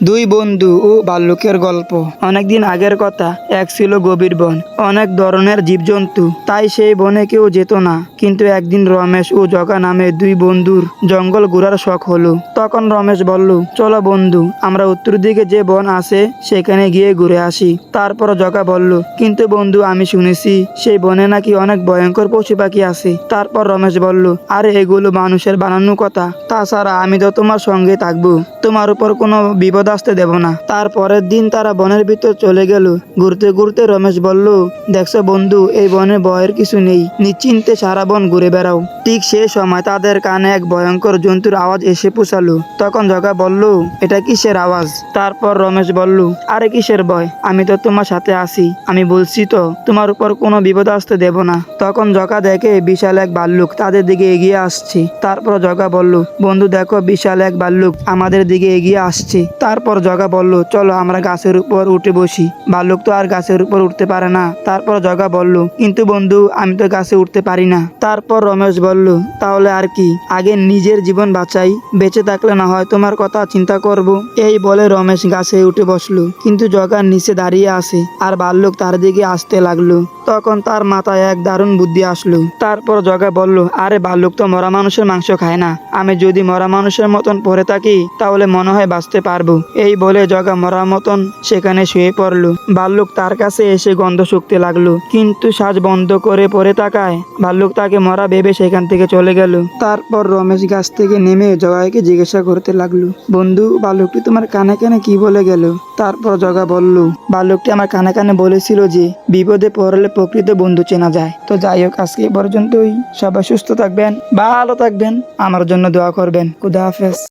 দুই বন্ধু ও ভাল্লুকের গল্প। অনেকদিন আগের কথা। এক ছিল গভীর বন, অনেক ধরনের জীবজন্তু, তাই সেই বনে কেউ যেত না। কিন্তু একদিন রমেশ ও জগা নামে দুই বন্ধুর জঙ্গল ঘোরার শখ হলো। তখন রমেশ বলল, চলো বন্ধু, আমরা উত্তর দিকে যে বন আছে সেখানে গিয়ে ঘুরে আসি। তারপর জগা বলল, কিন্তু বন্ধু, আমি শুনেছি সেই বনে নাকি অনেক ভয়ঙ্কর পশু পাখি আছে। তারপর রমেশ বলল, আরে এগুলো মানুষের বানানো কথা, তাছাড়া আমি তো তোমার সঙ্গে থাকবো, তোমার উপর কোনো বিপদ আসতে দেব না। তারপরের দিন তারা বনের ভিতর চলে গেল। ঘুরতে ঘুরতে রমেশ বলল, দেখছো বন্ধু, এই বনে ভয়ের কিছু নেই, নিশ্চিন্তে সারা বন ঘুরে বেড়াও। ঠিক সেই সময় তাদের কানে এক ভয়ঙ্কর জন্তুর আওয়াজ এসে পৌঁছালো। তখন জগা বলল, এটা কিসের আওয়াজ? তারপর রমেশ বলল, আরে কিসের ভয়, আমি তো তোমার সাথে আছি, আমি বলছি তো তোমার উপর কোনো বিপদ আসতে দেব না। তখন জগা দেখে বিশাল এক ভাল্লুক তাদের দিকে এগিয়ে আসছে। তারপর জগা বলল, বন্ধু দেখো, বিশাল এক ভাল্লুক আমাদের দিকে এগিয়ে আসছে। তারপর জগা বলল, চলো আমরা গাছের উপর উঠে বসি, ভাল্লুক তো আর গাছের উপর উঠতে পারে না। তারপর জগা বলল, কিন্তু বন্ধু, আমি তো গাছে উঠতে পারি না। তারপর রমেশ বলল, তাহলে আর কি, আগে নিজের জীবন বাঁচাই, বেঁচে থাকলে না হয় তোমার কথা চিন্তা করব। এই বলে রমেশ গাছে উঠে বসলো, কিন্তু জগার নিচে দাঁড়িয়ে আছে আর ভাল্লুক তার দিকে আসতে লাগলো। তখন তার মাথায় এক দারুণ বুদ্ধি আসলো। তারপর জগা বলল, আরে ভাল্লুক তো মরা মানুষের মাংস খায় না, আমি যদি মরা মানুষের মতন পড়ে থাকি তাহলে মনে হয় বাঁচতে পারবো। এই বলে জগা মরার মতন সেখানে শুয়ে পড়লো। ভাল্লুক তার কাছে এসে গন্ধ শুকতে লাগলো, কিন্তু শ্বাস বন্ধ করে পড়ে থাকায় ভাল্লুক তাকে মরা ভেবে সেখান থেকে চলে গেল। তারপর রমেশ গাছ থেকে নেমে জগাকে জিজ্ঞাসা করতে লাগলো, বন্ধু, ভাল্লুকটি তোমার কানে কানে কি বলে গেল? তারপর জগা বলল, ভাল্লুকটি আমার কানে কানে বলেছিল যে বিপদে পড়লে প্রকৃত বন্ধু চেনা যায়। তো যাই হোক, আজকে এ পর্যন্তই। সবাই সুস্থ থাকবেন, ভালো থাকবেন, আমার জন্য দোয়া করবেন। খুদা হাফেজ।